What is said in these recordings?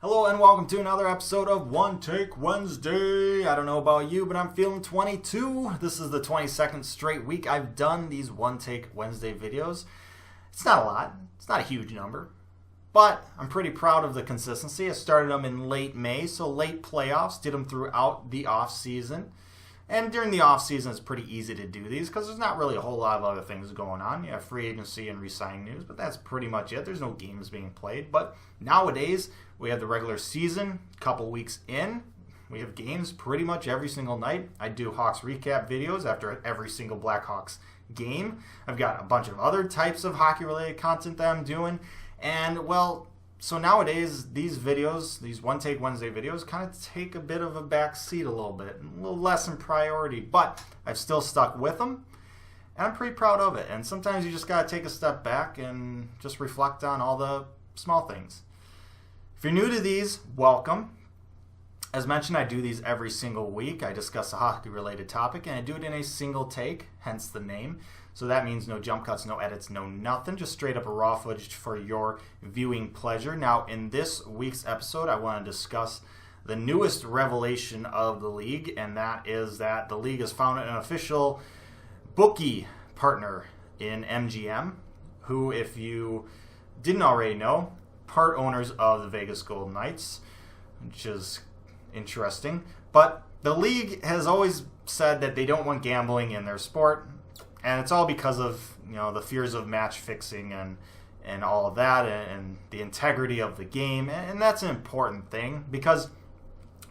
Hello and welcome to another episode of One Take Wednesday. I don't know about you, but I'm feeling 22. This is the 22nd straight week I've done these One Take Wednesday videos. It's not a lot. It's not a huge number. But I'm pretty proud of the consistency. I started them in late May, so late playoffs. Did them throughout the off season. And during the off season, it's pretty easy to do these because there's not really a whole lot of other things going on. You have free agency and re-signing news, but that's pretty much it. There's no games being played. But nowadays, we have the regular season, a couple weeks in. We have games pretty much every single night. I do Hawks recap videos after every single Blackhawks game. I've got a bunch of other types of hockey-related content that I'm doing. And, well, so nowadays, these videos, these One Take Wednesday videos, kind of take a bit of a back seat a little bit, a little less in priority, but I've still stuck with them, and I'm pretty proud of it. And sometimes you just got to take a step back and just reflect on all the small things. If you're new to these, welcome. As mentioned, I do these every single week. I discuss a hockey-related topic, and I do it in a single take, hence the name. So that means no jump cuts, no edits, no nothing. Just straight up a raw footage for your viewing pleasure. Now, in this week's episode, I want to discuss the newest revelation of the league, and that is that the league has found an official bookie partner in MGM, who, if you didn't already know, part owners of the Vegas Golden Knights, which is interesting. But the league has always said that they don't want gambling in their sport. And it's all because of, the fears of match fixing and all of that and the integrity of the game. And that's an important thing because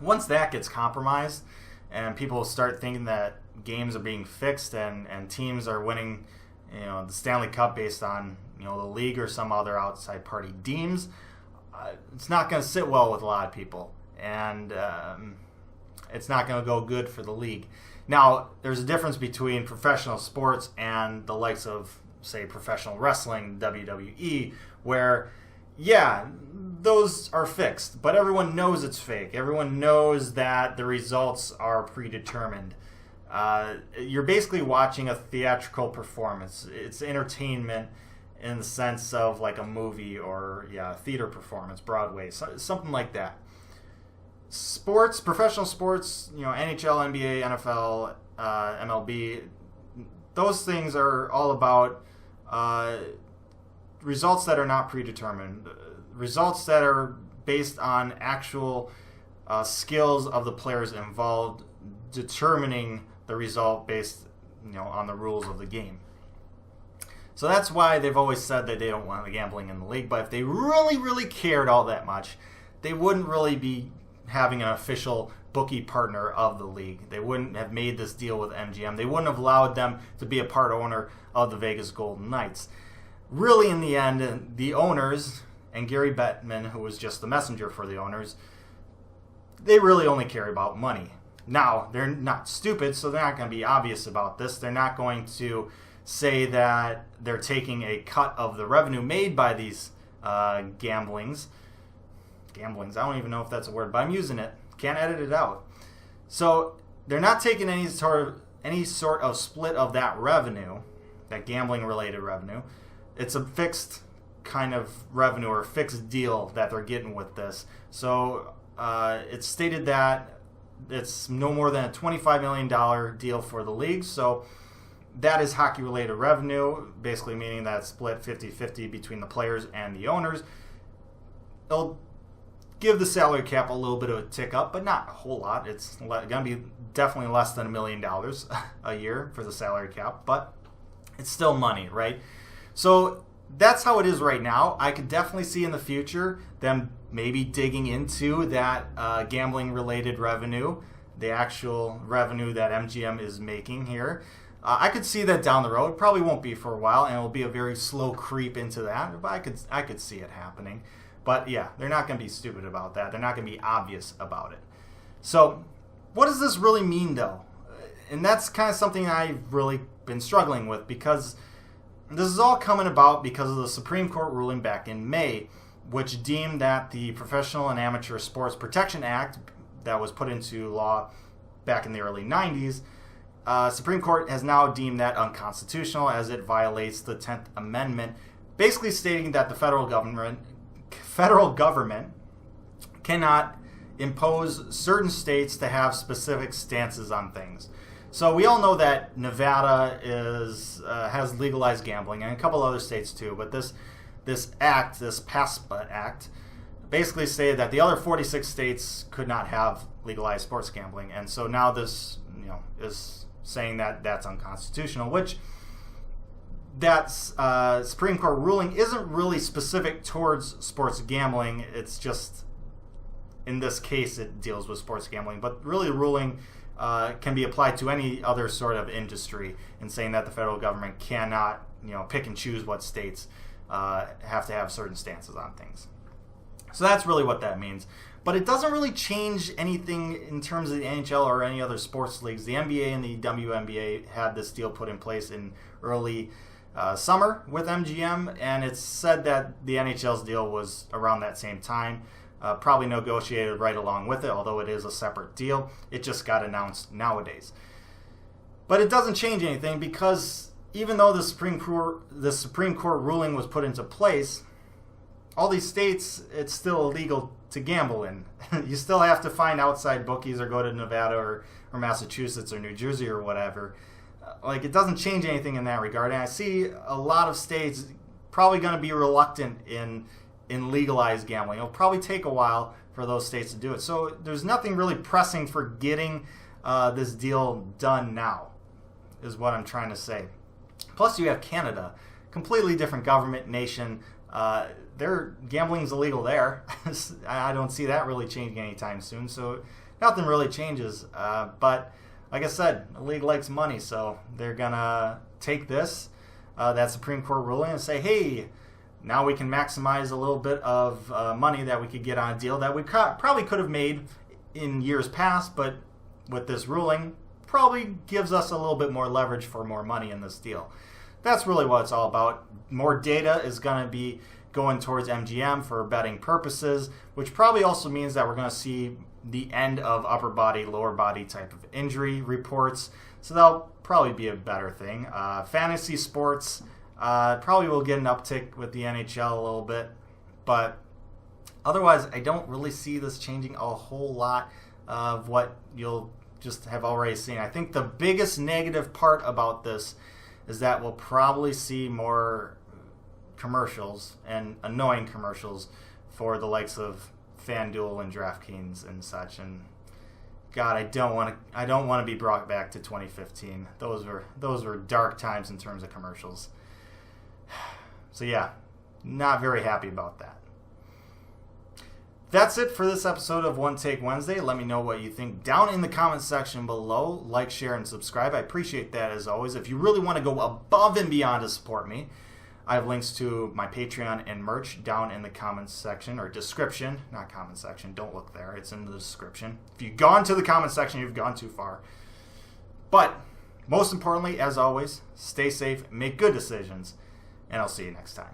once that gets compromised and people start thinking that games are being fixed and teams are winning, the Stanley Cup based on, the league or some other outside party deems, it's not going to sit well with a lot of people. And it's not going to go good for the league. Now, there's a difference between professional sports and the likes of, say, professional wrestling, WWE, where, yeah, those are fixed, but everyone knows it's fake. Everyone knows that the results are predetermined. You're basically watching a theatrical performance. It's entertainment in the sense of like a movie or, a theater performance, Broadway, something like that. Sports, professional sports, NHL, NBA, NFL, MLB, those things are all about results that are not predetermined, results that are based on actual skills of the players involved, determining the result based, on the rules of the game. So that's why they've always said that they don't want the gambling in the league. But if they really, really cared all that much, they wouldn't really be having an official bookie partner of the league. They wouldn't have made this deal with MGM. They wouldn't have allowed them to be a part owner of the Vegas Golden Knights. Really, in the end, the owners and Gary Bettman, who was just the messenger for the owners, they really only care about money. Now, they're not stupid, so they're not going to be obvious about this. They're not going to say that they're taking a cut of the revenue made by these gamblings, I don't even know if that's a word, but I'm using it. Can't edit it out. So they're not taking any sort of split of that revenue, that gambling-related revenue. It's a fixed kind of revenue or fixed deal that they're getting with this. So it's stated that it's no more than a $25 million deal for the league. So that is hockey-related revenue, basically meaning that it's split 50-50 between the players and the owners. It'll give the salary cap a little bit of a tick up, but not a whole lot. It's going to be definitely less than $1 million a year for the salary cap, but it's still money, right? So that's how it is right now. I could definitely see in the future them maybe digging into that gambling-related revenue, the actual revenue that MGM is making here. I could see that down the road. It probably won't be for a while, and it'll be a very slow creep into that, but I could see it happening. But yeah, they're not going to be stupid about that. They're not going to be obvious about it. So what does this really mean, though? And that's kind of something I've really been struggling with because this is all coming about because of the Supreme Court ruling back in May, which deemed that the Professional and Amateur Sports Protection Act that was put into law back in the early 90s, Supreme Court has now deemed that unconstitutional as it violates the 10th Amendment, basically stating that the federal government cannot impose certain states to have specific stances on things. So we all know that Nevada has legalized gambling, and a couple other states too. But this PASPA Act, basically stated that the other 46 states could not have legalized sports gambling, and so now this is saying that that's unconstitutional, which that Supreme Court ruling isn't really specific towards sports gambling. It's just, in this case, it deals with sports gambling, but really the ruling can be applied to any other sort of industry, in saying that the federal government cannot pick and choose what states have to have certain stances on things. So that's really what that means. But it doesn't really change anything in terms of the NHL or any other sports leagues. The NBA and the WNBA had this deal put in place in early summer with MGM, and it's said that the NHL's deal was around that same time, probably negotiated right along with it, although it is a separate deal. It just got announced nowadays. But it doesn't change anything, because even though the Supreme Court ruling was put into place, all these states, it's still illegal to gamble in. You still have to find outside bookies or go to Nevada or Massachusetts or New Jersey or whatever. It doesn't change anything in that regard. And I see a lot of states probably going to be reluctant in legalized gambling. It'll probably take a while for those states to do it. So there's nothing really pressing for getting this deal done now, is what I'm trying to say. Plus, you have Canada, completely different government, nation. Their gambling's illegal there. I don't see that really changing anytime soon, so nothing really changes. But like I said, the league likes money, so they're gonna take this, that Supreme Court ruling, and say, hey, now we can maximize a little bit of money that we could get on a deal that we probably could have made in years past, but with this ruling, probably gives us a little bit more leverage for more money in this deal. That's really what it's all about. More data is going to be going towards MGM for betting purposes, which probably also means that we're going to see the end of upper body, lower body type of injury reports. So that'll probably be a better thing. Fantasy sports probably will get an uptick with the NHL a little bit, but otherwise I don't really see this changing a whole lot of what you'll just have already seen. I think the biggest negative part about this is that we'll probably see more commercials, and annoying commercials, for the likes of FanDuel and DraftKings and such. And God, I don't want to be brought back to 2015. Those were dark times in terms of commercials. So yeah, not very happy about that. That's it for this episode of One Take Wednesday. Let me know what you think down in the comments section below. Like, share, and subscribe. I appreciate that as always. If you really want to go above and beyond to support me, I have links to my Patreon and merch down in the comments section, or description, not comment section. Don't look there. It's in the description. If you've gone to the comment section, you've gone too far. But most importantly, as always, stay safe, make good decisions, and I'll see you next time.